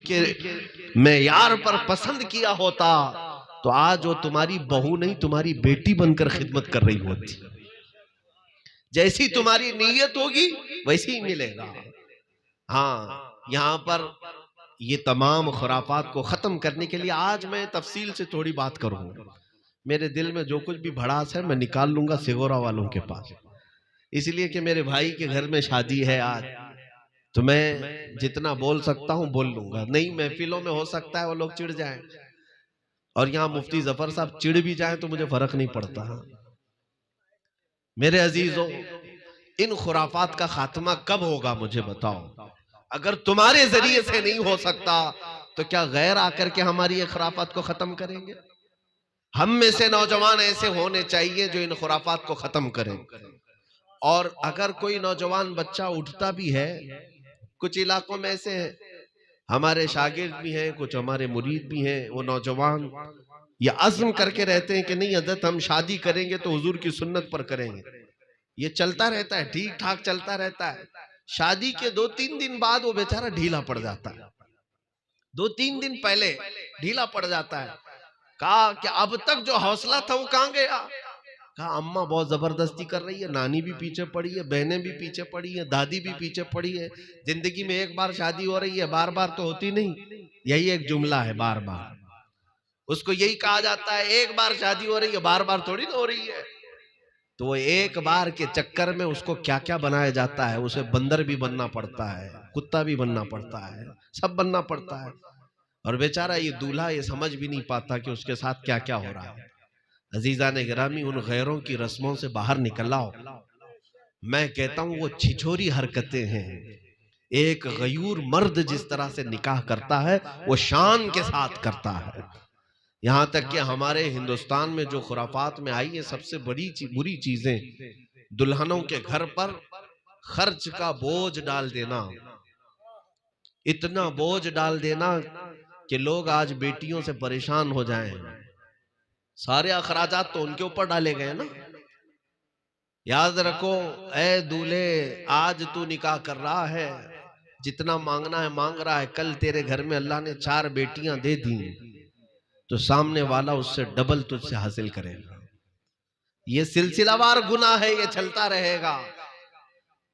के मेयार पर पसंद किया होता तो आज वो तुम्हारी बहू नहीं तुम्हारी बेटी बनकर खिदमत कर रही होती। जैसी तुम्हारी नीयत होगी वैसे ही मिलेगा। हाँ, यहाँ पर ये तमाम खुराफात को खत्म करने के लिए आज मैं तफसील से थोड़ी बात करूंगा। मेरे दिल में जो कुछ भी भड़ास है मैं निकाल लूंगा सिगोरा वालों के पास, इसलिए कि मेरे भाई के घर में शादी है आज, तो मैं जितना बोल सकता हूं बोल लूंगा। नहीं महफिलों में हो सकता है वो लोग चिढ़ जाएं, और यहाँ मुफ्ती जफर साहब चिढ़ भी जाएं तो मुझे फर्क नहीं पड़ता। मेरे अजीजों, इन खुराफात का खात्मा कब होगा मुझे बताओ। अगर तुम्हारे जरिए से नहीं हो सकता तो क्या गैर आकर के हमारी ये खुराफात को खत्म करेंगे? हम में से नौजवान ऐसे होने चाहिए जो इन खुराफात को खत्म करें। और अगर कोई नौजवान बच्चा उठता भी है, कुछ इलाकों में ऐसे हैं, हमारे शागिर्द भी हैं, कुछ हमारे मुरीद भी हैं, वो नौजवान ये अज़्म करके रहते हैं कि नहीं हज़रत हम शादी करेंगे तो हुजूर की सुन्नत पर करेंगे। ये चलता रहता है, ठीक ठाक चलता रहता है। शादी के 2-3 दिन बाद वो बेचारा ढीला पड़ जाता है, 2-3 दिन पहले ढीला पड़ जाता है। कहा कि अब तक जो हौसला था वो कहां गया? कहा अम्मा बहुत जबरदस्ती कर रही है, नानी भी पीछे पड़ी है, बहनें भी पीछे पड़ी है, दादी भी पीछे पड़ी है। जिंदगी में एक बार शादी हो रही है, बार बार तो होती नहीं, यही एक जुमला है, बार बार। उसको यही कहा जाता है, एक बार शादी हो रही है, बार बार थोड़ी ना हो रही है। तो वो एक बार के चक्कर में उसको क्या क्या बनाया जाता है, उसे बंदर भी बनना पड़ता है, कुत्ता भी बनना पड़ता है, सब बनना पड़ता है। और बेचारा ये दूल्हा ये समझ भी नहीं पाता कि उसके साथ क्या क्या हो रहा है। अजीजा ने गिरामी, उन गैरों की रस्मों से बाहर निकल आओ। मैं कहता हूं वो छिछोरी हरकतें हैं। एक गयूर मर्द जिस तरह से निकाह करता है वो शान के साथ करता है। यहाँ तक कि हमारे हिंदुस्तान में जो खुराफात में आई है, सबसे बुरी चीजें दुल्हनों के घर पर खर्च का बोझ डाल देना, इतना बोझ डाल देना कि लोग आज बेटियों से परेशान हो जाएं। सारे अखराजात तो उनके ऊपर डाले गए ना। याद रखो, ए दूल्हे आज तू निकाह कर रहा है, जितना मांगना है मांग रहा है, कल तेरे घर में अल्लाह ने 4 बेटियां दे दी तो सामने वाला उससे डबल तुझसे हासिल करेगा। ये सिलसिलावार गुनाह है, ये चलता रहेगा।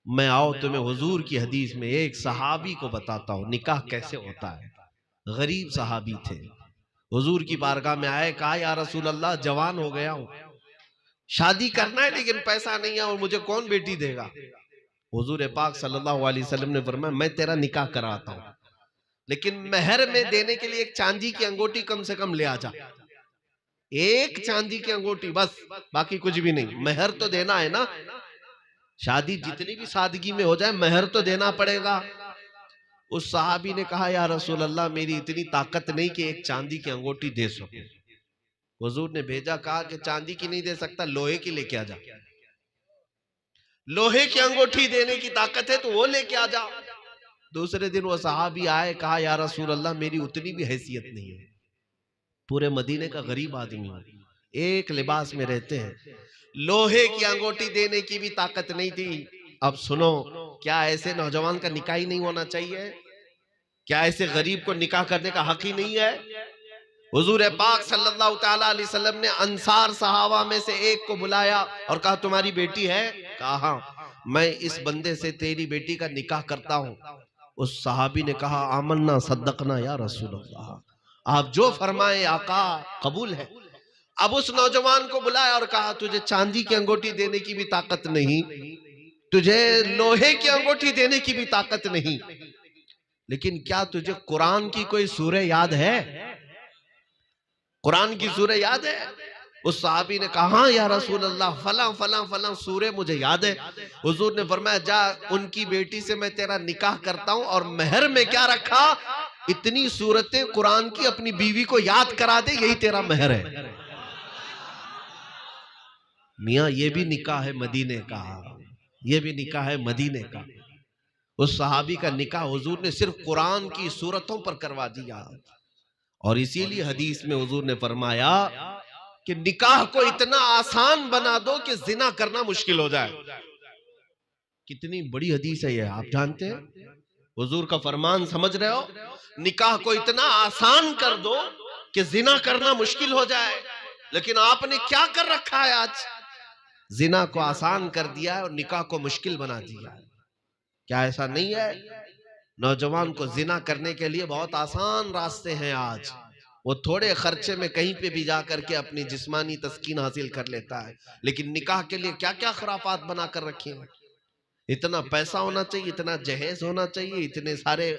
मैं आओ तुम्हें हुजूर की हदीस में एक सहाबी को बताता हूं निकाह कैसे होता है। गरीब सहाबी थे, हुजूर की बारगाह में आए, कहा या रसूल अल्लाह जवान हो गया हूं, शादी करना है लेकिन पैसा नहीं है और मुझे कौन बेटी देगा? हुजूर पाक सल्लल्लाहु अलैहि वसल्लम ने फरमाया मैं तेरा निकाह कराता हूं, लेकिन मेहर में देने के लिए एक चांदी की अंगूठी कम से कम ले आ जा। एक चांदी की अंगूठी बस, बाकी कुछ भी नहीं। मेहर तो देना है ना, शादी जितनी भी सादगी में हो जाए मेहर तो देना पड़ेगा। उस सहाबी ने कहा या रसूल अल्लाह मेरी इतनी ताकत नहीं कि एक चांदी की अंगूठी दे सकूं। हुजूर ने भेजा, कहा कि चांदी की नहीं दे सकता, लोहे की लेके आ जा। लोहे की अंगूठी देने की ताकत है तो वो लेके आ जा। दूसरे दिन वो सहाबी आए, कहा या रसूल अल्लाह मेरी उतनी भी हैसियत नहीं है, पूरे मदीने का गरीब आदमी हूं, एक लिबास में रहते हैं, लोहे की अंगूठी देने की भी ताकत नहीं थी। अब सुनो, क्या ऐसे नौजवान का निकाह ही नहीं होना चाहिए? क्या ऐसे गरीब को निकाह करने का हक ही नहीं है? हुजूर पाक सल्लल्लाहु ताला अलैहि वसल्लम ने अंसार सहाबा में से एक को बुलाया और कहा तुम्हारी बेटी है? कहा हाँ, मैं इस बंदे से तेरी बेटी का निकाह करता हूं। उस सहाबी ने कहा आमन्ना सद्दकना या रसूल अल्लाह, आप जो फरमाए आका कबूल है। अब उस नौजवान को बुलाया और कहा तुझे चांदी की अंगूठी देने की भी ताकत नहीं, तुझे लोहे की अंगूठी देने की भी ताकत नहीं, लेकिन क्या तुझे कुरान की कोई सूरह याद है? कुरान की सूरह याद है? उस सहाबी ने कहा हाँ या रसूल अल्लाह फला फला फला सूरह मुझे याद है। हुजूर ने फरमाया जा उनकी बेटी से मैं तेरा निकाह करता हूं और मेहर में क्या रखा, इतनी सूरतें कुरान की अपनी बीवी को याद करा दे, यही तेरा मेहर है। मियां ये भी निकाह है मदीने का, ये भी निकाह है मदीने का। उस सहाबी का निकाह हुजूर ने सिर्फ कुरान की सूरतों पर करवा दिया। और इसीलिए हदीस में हुजूर ने फरमाया कि निकाह को इतना आसान बना दो कि जिना करना मुश्किल हो जाए। कितनी बड़ी हदीस है ये, आप जानते हैं? हुजूर का फरमान समझ रहे हो, निकाह को इतना आसान कर दो कि जिना करना मुश्किल हो जाए। लेकिन आपने क्या कर रखा है, आज जिना को आसान कर दिया है और निकाह को मुश्किल बना दिया है। क्या ऐसा नहीं है? नौजवान को जिना करने के लिए बहुत आसान रास्ते हैं आज। वो थोड़े खर्चे में कहीं पे भी जाकर के अपनी जिस्मानी तस्कीन हासिल कर लेता है। लेकिन निकाह के लिए क्या क्या खुराफात बना कर रखे हैं। इतना पैसा होना चाहिए, इतना जहेज होना चाहिए, इतने सारे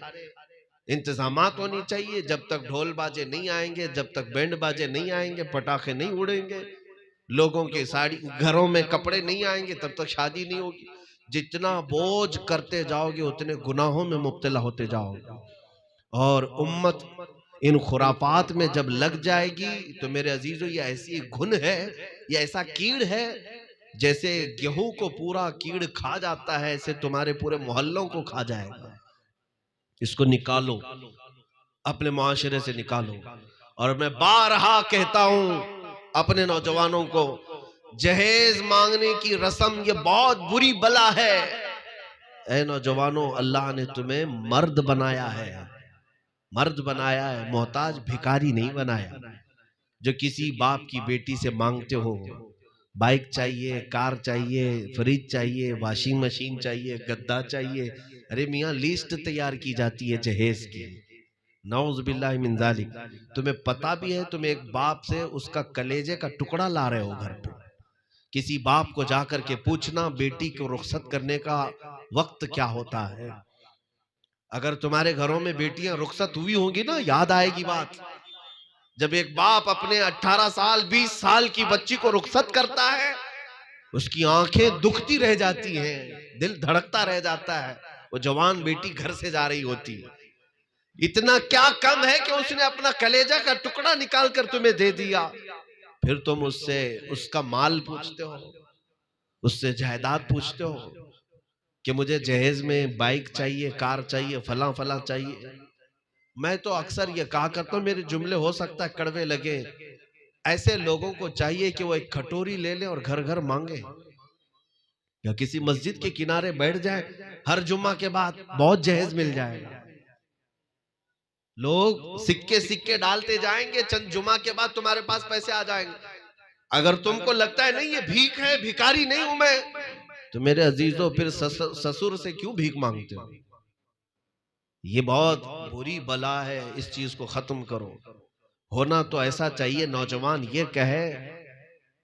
इंतजामात होनी चाहिए। जब तक ढोल बाजे नहीं आएंगे, जब तक बैंड बाजे नहीं आएंगे, पटाखे नहीं उड़ेंगे, लोगों के साड़ी घरों में कपड़े नहीं आएंगे, तब तक शादी नहीं होगी। जितना बोझ करते जाओगे उतने गुनाहों में मुब्तला होते जाओगे। और उम्मत इन खुराफात में जब लग जाएगी तो मेरे अजीजों, ये ऐसी घुन है, ये ऐसा कीड़ है, जैसे गेहूं को पूरा कीड़ खा जाता है, ऐसे तुम्हारे पूरे मोहल्लों को खा जाएगा। इसको निकालो, अपने मुआशरे से निकालो। और मैं बारहा कहता हूं अपने नौजवानों को, जहेज मांगने की रस्म ये बहुत बुरी बला है। ऐ नौजवानों, अल्लाह ने तुम्हें मर्द बनाया है, मर्द बनाया है, मोहताज भिखारी नहीं बनाया। जो किसी बाप की बेटी से मांगते हो, बाइक चाहिए, कार चाहिए, फ्रिज चाहिए, वॉशिंग मशीन चाहिए, गद्दा चाहिए, अरे मियाँ लिस्ट तैयार की जाती है जहेज की। नौज़ बिल्लाहि मिन ज़ालिक। तुम्हें पता भी है, तुम एक बाप से उसका कलेजे का टुकड़ा ला रहे हो घर पे। किसी बाप को जाकर के पूछना बेटी को रुखसत करने का वक्त क्या होता है। अगर तुम्हारे घरों में बेटियां रुखसत हुई होंगी ना, याद आएगी बात। जब एक बाप अपने 18 साल 20 साल की बच्ची को रुखसत करता है, उसकी आंखें दुखती रह जाती हैं, दिल धड़कता रह जाता है। वो जवान बेटी घर से जा रही होती है। इतना क्या कम है कि उसने अपना कलेजा का टुकड़ा निकाल कर तुम्हें दे दिया, फिर तुम उससे उसका माल पूछते हो, उससे जायदाद पूछते हो कि मुझे जहेज में बाइक चाहिए, कार चाहिए, फला फला चाहिए। मैं तो अक्सर ये कहा करता हूं, मेरे जुमले हो सकता है कड़वे लगे, ऐसे लोगों को चाहिए कि वो एक कटोरी ले ले और घर घर मांगे, या किसी मस्जिद के किनारे बैठ जाए, हर जुम्मा के बाद बहुत जहेज मिल जाएगा। लोग सिक्के सिक्के डालते जाएंगे, चंद जुमा के बाद तुम्हारे पास पैसे आ जाएंगे। अगर तुमको लगता है नहीं ये भीख है, भिखारी नहीं हूं मैं, तो मेरे अजीजों फिर ससुर से क्यों भीख मांगते हो? ये बहुत बुरी बला है, इस चीज को खत्म करो। होना तो ऐसा चाहिए नौजवान ये कहे,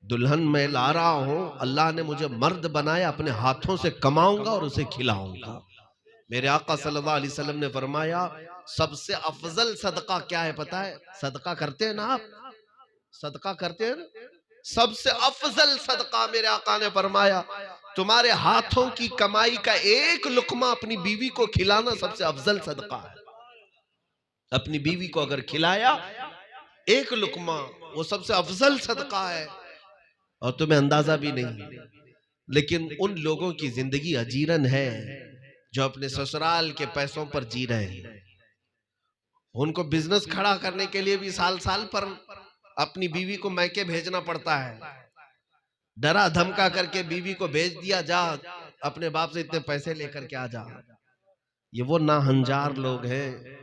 दुल्हन मैं ला रहा हूं, अल्लाह ने मुझे मर्द बनाया, अपने हाथों से कमाऊंगा और उसे खिलाऊंगा। मेरे आका सल्लल्लाहु अलैहि वसल्लम ने फरमाया, सबसे अफजल सदका क्या है पता है? सदका करते हैं ना आप, सदका करते हैं ना? सबसे अफजल सदका मेरे आका ने फरमाया, तुम्हारे हाथों की कमाई का एक लुकमा अपनी बीवी को खिलाना सबसे अफजल सदका है। अपनी बीवी को अगर खिलाया एक लुकमा, वो सबसे अफजल सदका है। और तुम्हें अंदाजा भी नहीं। लेकिन उन लोगों की जिंदगी अजीरन है जो अपने ससुराल के पैसों पर जी रहे हैं। उनको बिजनेस खड़ा करने के लिए भी साल साल पर अपनी बीवी को मैके भेजना पड़ता है। डरा धमका करके बीवी को भेज दिया, जा अपने बाप से इतने पैसे लेकर के आ जा। ये वो नाहंजार लोग हैं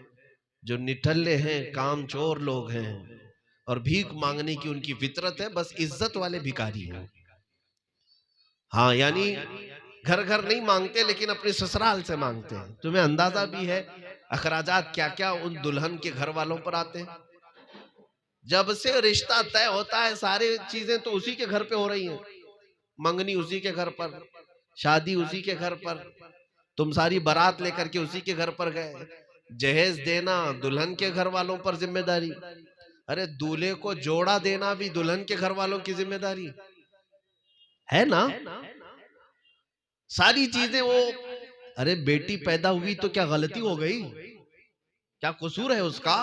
जो निठल्ले हैं, कामचोर लोग हैं, और भीख मांगने की उनकी फितरत है। बस इज्जत वाले भिखारी हैं। हाँ, यानी घर घर नहीं मांगते, लेकिन अपने ससुराल से मांगते हैं। तुम्हें अंदाजा भी है अखराजात क्या क्या उन दुल्हन के घर वालों पर आते हैं। जब से रिश्ता तय होता है सारी चीजें तो उसी के घर पे हो रही हैं। मंगनी उसी के घर पर, शादी उसी के घर पर, तुम सारी बारात लेकर के उसी के घर पर गए, जहेज देना दुल्हन के घर वालों पर जिम्मेदारी। अरे दूल्हे को जोड़ा देना भी दुल्हन के घर वालों की जिम्मेदारी है ना। सारी चीजें वो, अरे बेटी पैदा हुई तो क्या गलती हो गई? क्या कसूर है उसका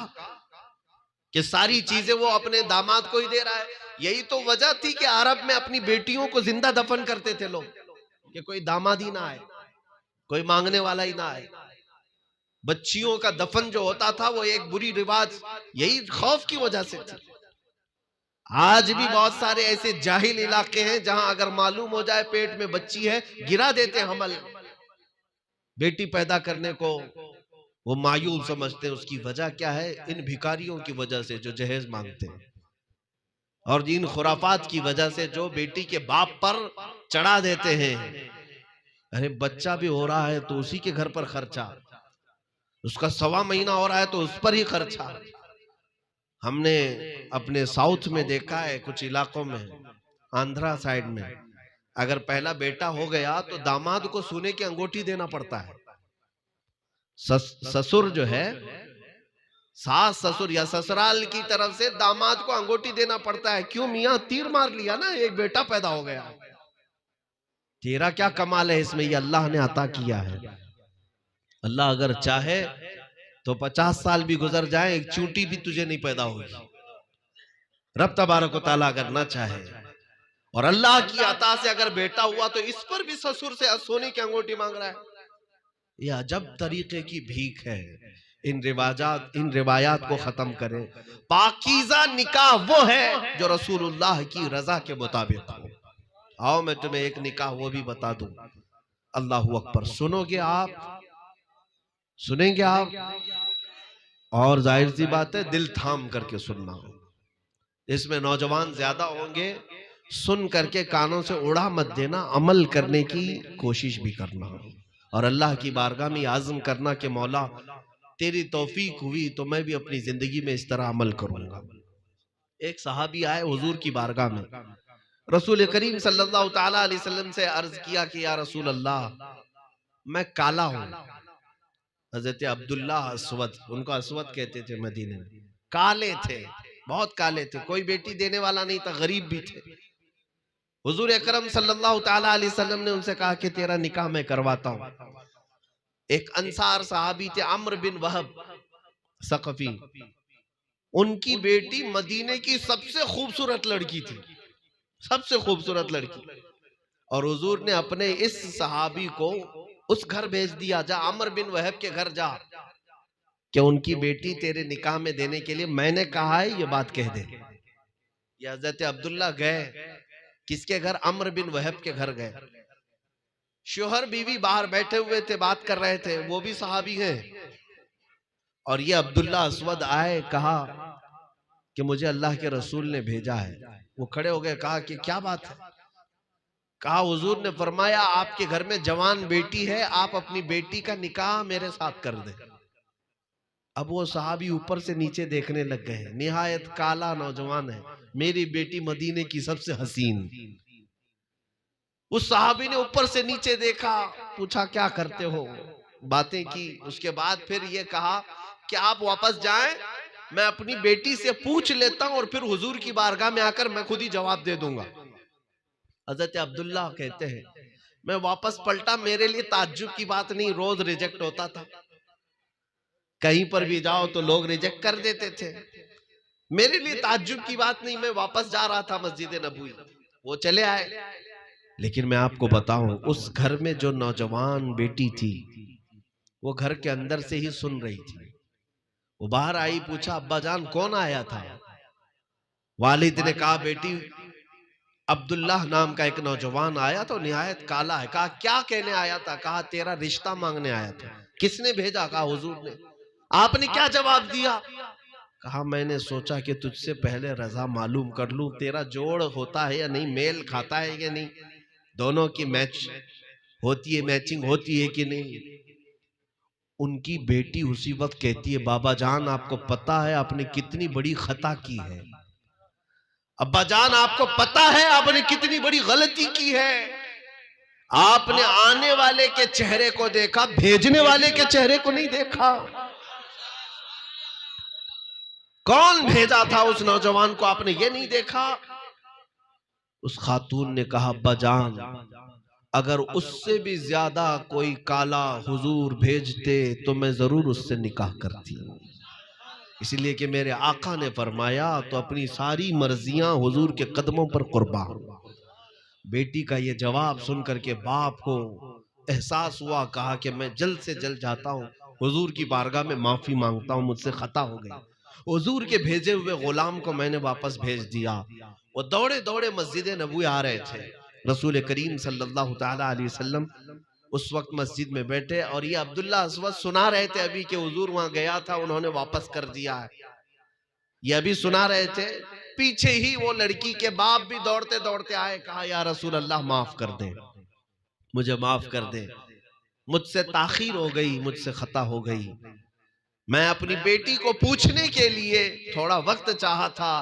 कि सारी चीजें वो अपने दामाद को ही दे रहा है? यही तो वजह थी कि अरब में अपनी बेटियों को जिंदा दफन करते थे लोग, कि कोई दामाद ही ना आए, कोई मांगने वाला ही ना आए। बच्चियों का दफन जो होता था वो एक बुरी रिवाज यही खौफ की वजह से थी। आज भी बहुत सारे ऐसे जाहिल इलाके हैं जहां अगर मालूम हो जाए पेट में बच्ची है, गिरा देते हमल। बेटी पैदा करने को वो मायूब समझते हैं। उसकी वजह क्या है? इन भिखारियों की वजह से जो जहेज मांगते हैं, और इन खुराफात की वजह से जो बेटी के बाप पर चढ़ा देते हैं। अरे बच्चा भी हो रहा है तो उसी के घर पर खर्चा, उसका 1.25 महीना हो रहा है तो उस पर ही खर्चा। हमने अपने साउथ में देखा है, कुछ इलाकों में, आंध्रा साइड में, अगर पहला बेटा हो गया तो दामाद को सोने की अंगूठी देना पड़ता है। ससुर जो है, सास ससुर या ससुराल की तरफ से दामाद को अंगूठी देना पड़ता है। क्यों? मियां तीर मार लिया ना, एक बेटा पैदा हो गया, तेरा क्या कमाल है इसमें? ये अल्लाह ने अता किया है। अल्लाह अगर चाहे तो 50 साल भी गुजर जाए, एक चूंटी भी तुझे नहीं पैदा होगी। रब तबारक व तआला अगर ना चाहे, और अल्लाह की अता से अगर बेटा हुआ तो इस पर भी ससुर से सोने की अंगूठी मांग रहा है। यह अजब तरीके की भीख है। इन रिवायात को खत्म करें। पाकीज़ा निकाह वो है जो रसूलुल्लाह की रजा के मुताबिक हो। आओ मैं तुम्हें एक निकाह वो भी बता दूं। अल्लाह अकबर। सुनोगे आप? सुनेंगे आप? और जाहिर सी बात है दिल थाम करके सुनना। इसमें नौजवान ज्यादा होंगे, सुन करके कानों से उड़ा मत देना, अमल करने की कोशिश भी करना, और अल्लाह की बारगाह में आज़म करना कि मौला तेरी तौफीक हुई तो मैं भी अपनी जिंदगी में इस तरह अमल करूंगा। एक सहाबी आए हुजूर की बारगाह में, रसूल करीम सल्लल्लाहु ताला अलैहि वसल्लम से अर्ज किया कि या रसूल अल्लाह, मैं काला हूं। हजरत अब्दुल्ला अस्वद, उनको अस्वद कहते थे, मदीने में काले थे, बहुत काले थे, कोई बेटी देने वाला नहीं था, गरीब भी थे। हुजूर अकरम सल्लल्लाहु ताला अलैहि वसल्लम ने उनसे कहा कि तेरा निकाह मैं करवाता हूं। एक अंसार सहाबी थे, अम्र बिन वहब सकफी, उनकी बेटी मदीने की सबसे खूबसूरत लड़की थी, सबसे खूबसूरत लड़की, और हुजूर ने अपने इस सहाबी को उस घर भेज दिया, जा अम्र बिन वहब के घर जा, कि उनकी बेटी तेरे निकाह में देने के लिए मैंने कहा है, ये बात कह दे। ये हजरत अब्दुल्ला गए, किसके घर? अम्र बिन वहब के घर गए। शोहर बीवी बाहर बैठे हुए थे, बात कर रहे थे, वो भी सहाबी हैं, और ये अब्दुल्ला अस्वद आए, कहा कि मुझे अल्लाह के रसूल ने भेजा है। वो खड़े हो गए, कहा कि क्या बात है? कहा हुजूर ने फरमाया आपके घर में जवान बेटी है, आप अपनी बेटी का निकाह मेरे साथ कर दें। अब वो सहाबी ऊपर से नीचे देखने लग गए, निहायत काला नौजवान है, मेरी बेटी मदीने की सबसे हसीन। उस सहाबी ने ऊपर से नीचे देखा, पूछा क्या करते हो, बातें की, उसके बाद फिर ये कहा कि आप वापस जाएं, मैं अपनी बेटी से पूछ लेता हूं और फिर हुजूर की बारगाह में आकर मैं खुद ही जवाब दे दूंगा। हजरत अब्दुल्ला कहते हैं, मैं वापस पलटा, मेरे लिए ताज्जुब की बात नहीं, रोज रिजेक्ट होता था, कहीं पर भी जाओ तो लोग रिजेक्ट कर देते थे, मेरे लिए ताज्जुब की बात नहीं। मैं वापस जा रहा था मस्जिद नबवी, वो चले आए, लेकिन मैं आपको बताऊं, उस घर में जो नौजवान बेटी थी वो घर के अंदर से ही सुन रही थी। वो बाहर आई, पूछा अब्बा जान कौन आया था? वालिद ने कहा बेटी अब्दुल्लाह नाम का एक नौजवान आया तो निहायत काला है। कहा क्या कहने आया था? कहा तेरा रिश्ता मांगने आया था। किसने भेजा? कहा हुजूर ने। आपने क्या जवाब दिया? कहा मैंने सोचा कि तुझसे पहले रजा मालूम कर लूं, तेरा जोड़ होता है या नहीं, मेल खाता है या नहीं, दोनों की मैच होती है, मैचिंग होती है कि नहीं। उनकी बेटी उसी वक्त कहती है बाबा जान आपको पता है आपने कितनी बड़ी खता की है, अब्बा जान आपको पता है आपने कितनी बड़ी गलती की है, आपने आने वाले के चेहरे को देखा, भेजने वाले के चेहरे को नहीं देखा। कौन भेजा था उस नौजवान को, आपने ये नहीं देखा। उस खातून ने कहा अब्बा जान अगर उससे भी ज्यादा कोई काला हुजूर भेजते तो मैं जरूर उससे निकाह करती, इसलिए कि मेरे आका ने फरमाया तो अपनी सारी मर्जियां हुजूर के कदमों पर कुर्बान। बेटी का ये जवाब सुन करके बाप को एहसास हुआ, कहा कि मैं जल्द से जल्द जाता हूँ हुजूर की बारगाह में माफी मांगता हूँ, मुझसे खता हो गई। हुजूर के भेजे हुए गुलाम को मैंने वापस भेज दिया। वो दौड़े दौड़े मस्जिद नबवी आ रहे थे, रसूल करीम सल्लल्लाहु ताला अलैहि वसल्लम उस वक्त मस्जिद में बैठे और ये अब्दुल्ला अस्वद सुना रहे थे अभी कि हुजूर वहां गया था, उन्होंने वापस कर दिया है। ये अभी सुना रहे थे, पीछे ही वो लड़की के बाप भी दौड़ते दौड़ते आए, कहा या रसूल अल्लाह माफ कर दे, मुझे माफ कर दे, मुझसे ताखीर हो गई, मुझसे खता हो गई। मैं अपनी बेटी को पूछने के लिए थोड़ा वक्त चाहा था,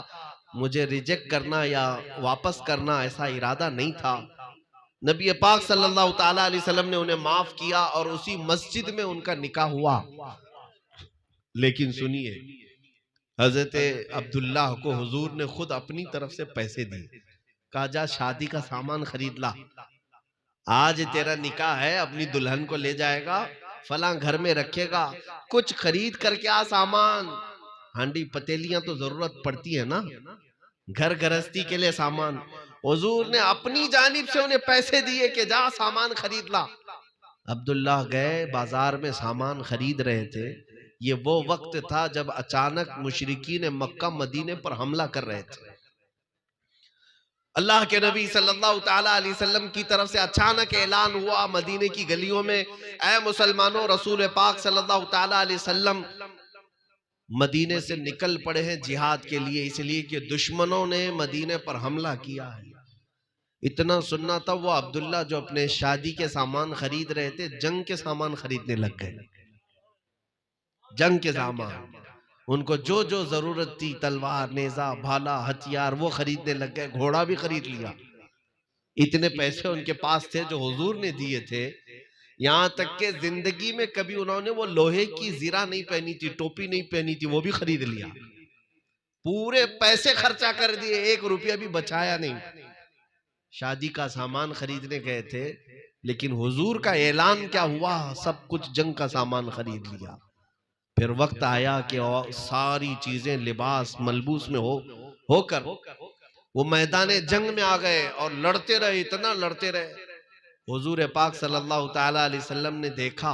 मुझे रिजेक्ट करना या वापस करना ऐसा इरादा नहीं था। नबी पाक सल्लल्लाहु ताला अलैहि वसल्लम ने उन्हें माफ किया और उसी मस्जिद में उनका निकाह हुआ। लेकिन सुनिए, हजरत अब्दुल्ला को हुजूर ने खुद अपनी तरफ से पैसे दिए, कहा जा शादी का सामान खरीद ला, आज तेरा निकाह है, अपनी दुल्हन को ले जाएगा, फलां घर में रखेगा, कुछ खरीद करके आ सामान। हांडी पतेलियां तो जरूरत पड़ती है ना, घर गृहस्थी के लिए सामान। हुजूर ने अपनी जानिब से उन्हें पैसे दिए कि जा सामान खरीद ला। अब्दुल्ला गए, बाजार में सामान खरीद रहे थे। ये वो वक्त था जब अचानक मुशरिकीन मक्का मदीने पर हमला कर रहे थे। अल्लाह के नबी सल्लल्लाहु ताला अलैहि वसल्लम की तरफ से अचानक ऐलान हुआ मदीने की गलियों में, ऐ मुसलमानों, रसूल पाक सल्लल्लाहु ताला अलैहि वसल्लम मदीने से निकल पड़े हैं जिहाद के लिए, इसलिए कि दुश्मनों ने मदीने पर हमला किया है। इतना सुनना था, वो अब्दुल्ला जो अपने शादी के सामान खरीद रहे थे, जंग के सामान खरीदने लग गए। जंग के सामान, उनको जो जो जरूरत थी, तलवार, नेजा, भाला, हथियार, वो खरीदने लग गए। घोड़ा भी खरीद लिया। इतने पैसे उनके पास थे जो हुजूर ने दिए थे। यहां तक के जिंदगी में कभी उन्होंने वो लोहे की जीरा नहीं पहनी थी, टोपी नहीं पहनी थी, वो भी खरीद लिया। पूरे पैसे खर्चा कर दिए, 1 रुपया भी बचाया नहीं। शादी का सामान खरीदने गए थे, लेकिन हुजूर का ऐलान क्या हुआ, सब कुछ जंग का सामान खरीद लिया। फिर वक्त आया कि सारी चीजें लिबास मलबूस में होकर वो मैदान जंग में आ गए और लड़ते रहे, इतना लड़ते रहे। हुजूर पाक सल्लल्लाहु ताला अलैहि वसल्लम ने देखा,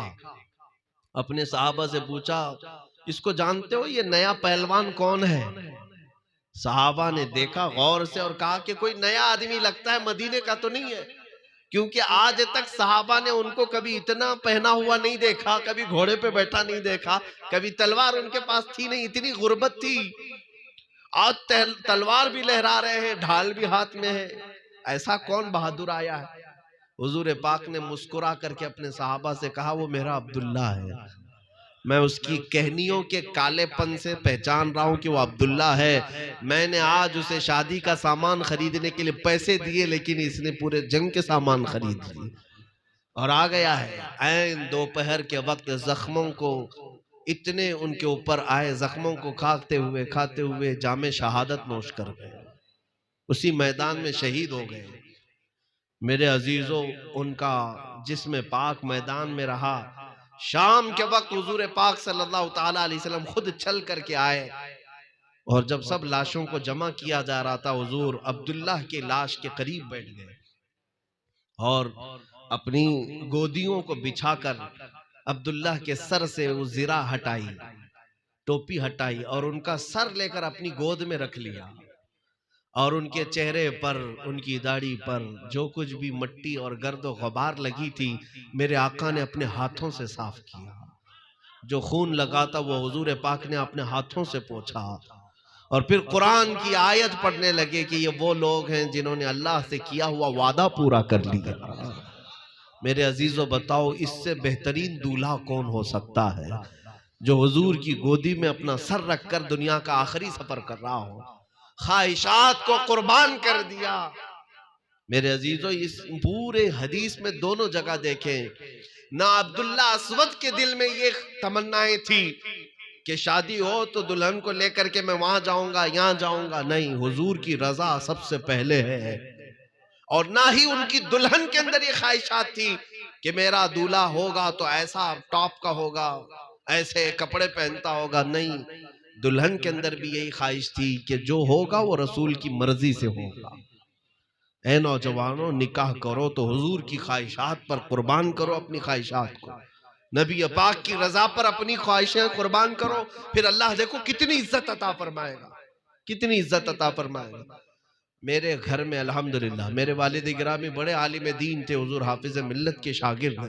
अपने सहाबा से पूछा, इसको जानते हो, ये नया पहलवान कौन है? सहाबा ने देखा गौर से और कहा कि कोई नया आदमी लगता है, मदीने का तो नहीं है, क्योंकि आज तक सहाबा ने उनको कभी इतना पहना हुआ नहीं देखा, कभी घोड़े पे बैठा नहीं देखा, कभी तलवार उनके पास थी नहीं, इतनी गुर्बत थी। आज तलवार भी लहरा रहे हैं, ढाल भी हाथ में है, ऐसा कौन बहादुर आया है? हुजूर पाक ने मुस्कुरा करके अपने सहाबा से कहा, वो मेरा अब्दुल्ला है, मैं उसकी कहनियों के कालेपन से पहचान रहा हूं कि वो अब्दुल्ला है। मैंने आज उसे शादी का सामान खरीदने के लिए पैसे दिए, लेकिन इसने पूरे जंग के सामान खरीद लिए और आ गया है। ऐन दोपहर के वक्त जख्मों को इतने उनके ऊपर आए, जख्मों को खाते हुए जामे शहादत नोश कर गए, उसी मैदान में शहीद हो गए। मेरे अजीजों, उनका जिस्म पाक मैदान में रहा। शाम के वक्त हुजूर पाक सल्लल्लाहु ताला अलैहि वसल्लम खुद चल करके आए और जब सब लाशों को जमा किया जा रहा था, हुजूर अब्दुल्लाह की लाश के करीब बैठ गए और अपनी गोदियों को बिछाकर अब्दुल्लाह के सर से वो जीरा हटाई, टोपी हटाई और उनका सर लेकर अपनी गोद में रख लिया और उनके चेहरे पर, उनकी दाढ़ी पर जो कुछ भी मट्टी और गर्द और गुबार लगी थी, मेरे आका ने अपने हाथों से साफ किया। जो खून लगा था वो हुजूर पाक ने अपने हाथों से पोंछा और फिर कुरान की आयत पढ़ने लगे कि ये वो लोग हैं जिन्होंने अल्लाह से किया हुआ वादा पूरा कर लिया। मेरे अजीजों, बताओ इससे बेहतरीन दूल्हा कौन हो सकता है जो हुजूर की गोदी में अपना सर रखकर दुनिया का आखिरी सफर कर रहा हो, ख्वाहिशात को कुर्बान कर दिया। मेरे अजीजों, इस पूरे हदीस में दोनों जगह देखें, ना अब्दुल्ला अस्वद के दिल में ये तमन्नाएं थी कि शादी हो तो दुल्हन को लेकर के मैं वहां जाऊंगा, यहां जाऊंगा, नहीं, हुजूर की रजा सबसे पहले है। और ना ही उनकी दुल्हन के अंदर ये ख्वाहिशात थी कि मेरा दूल्हा होगा तो ऐसा टॉप का होगा, ऐसे कपड़े पहनता होगा, नहीं, दुल्हन के अंदर भी यही ख्वाहिश थी कि जो होगा वो रसूल की मर्जी से होगा। ऐ नौजवानों, निकाह करो तो हुजूर की ख्वाहिशात पर कुर्बान करो अपनी ख्वाहिशात को, नबी पाक की रजा पर अपनी ख्वाहिशें कुर्बान करो, फिर अल्लाह देखो कितनी इज्जत अता फरमाएगा, कितनी इज्जत अता फरमाएगा। मेरे घर में अल्हम्दुलिल्लाह मेरे वालिद गिरामी बड़े आलिम दीन थे, हुजूर हाफिज मिल्लत के शागिर्द।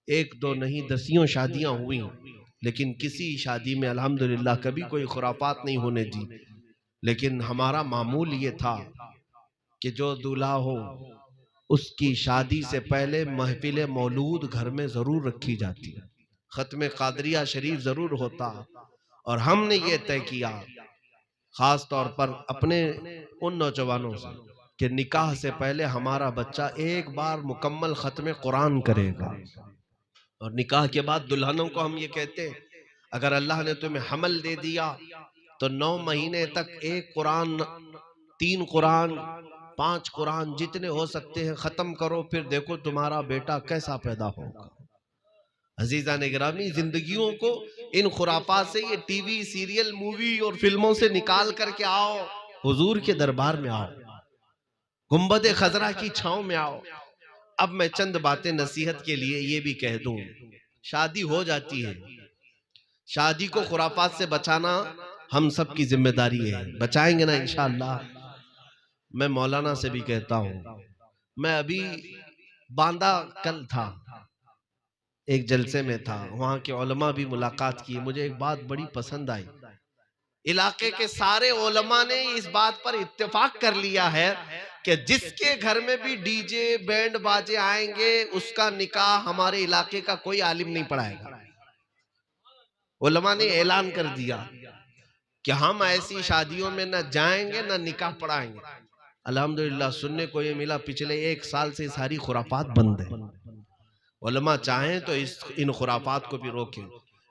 एक दो नहीं दसियों शादियां हुई, लेकिन किसी शादी में अल्हम्दुलिल्लाह कभी कोई खुराफात नहीं होने दी। लेकिन हमारा मामूल ये था कि जो दूल्हा हो उसकी शादी से पहले महफिल मौलूद घर में जरूर रखी जाती, खत्म कादरिया शरीफ जरूर होता। और हमने ये तय किया खास तौर पर अपने उन नौजवानों से कि निकाह से पहले हमारा बच्चा एक बार मुकम्मल खत्म कुरान करेगा। और निकाह के बाद दुल्हनों को हम ये कहते हैं, अगर अल्लाह ने तुम्हें हमल दे दिया तो 9 महीने तक एक कुरान, 3 कुरान, 5 कुरान जितने हो सकते हैं खत्म करो, फिर देखो तुम्हारा बेटा कैसा पैदा होगा। अजीजा ने गिरामी, जिंदगियों को इन खुराफात से, ये टीवी सीरियल मूवी और फिल्मों से निकाल करके आओ, हुजूर के दरबार में आओ, गुंबद खजरा की छांव में आओ। अब मैं चंद बातें नसीहत के लिए ये भी कह दूं, शादी हो जाती है, शादी को खुराफात से बचाना हम सब की जिम्मेदारी है। बचाएंगे ना इंशाअल्लाह। मैं मौलाना से भी कहता हूं, मैं अभी बांदा कल था, एक जलसे में था, वहां के उलमा भी मुलाकात की। मुझे एक बात बड़ी पसंद आई, इलाके के सारे उलमा ने इस बात पर इत्तेफाक कर लिया है कि जिसके घर में भी डीजे बैंड बाजे आएंगे उसका निकाह हमारे इलाके का कोई आलिम नहीं पढ़ाएगा। उलमा ने ऐलान कर दिया कि हम ऐसी शादियों में न जाएंगे न निकाह पढ़ाएंगे। अल्हम्दुलिल्लाह सुनने को ये मिला, पिछले 1 साल से सारी खुराफात बंद है। उलमा चाहें तो इन खुराफात को भी रोकें।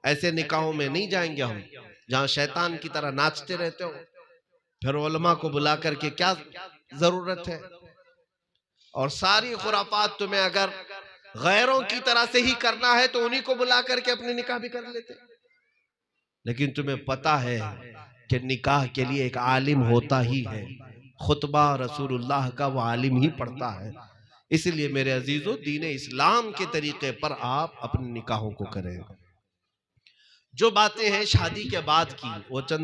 ऐसे निकाहों में नहीं जाएंगे हम जहां शैतान की तरह नाचते रहते हो। फिर उलमा को बुला करके क्या जरूरत है। और सारी खुराफात तुम्हें अगर गैरों की तरह से ही करना है तो उन्हीं को बुला करके अपने निकाह भी कर लेते। लेकिन तुम्हें पता है कि निकाह के लिए एक आलिम होता ही है, खुतबा रसूलुल्लाह का वो आलिम ही पढ़ता है। इसलिए मेरे अजीजों, दीन इस्लाम के तरीके पर आप अपने निकाहों को करें। जो बातें हैं शादी के बाद की, वो चंद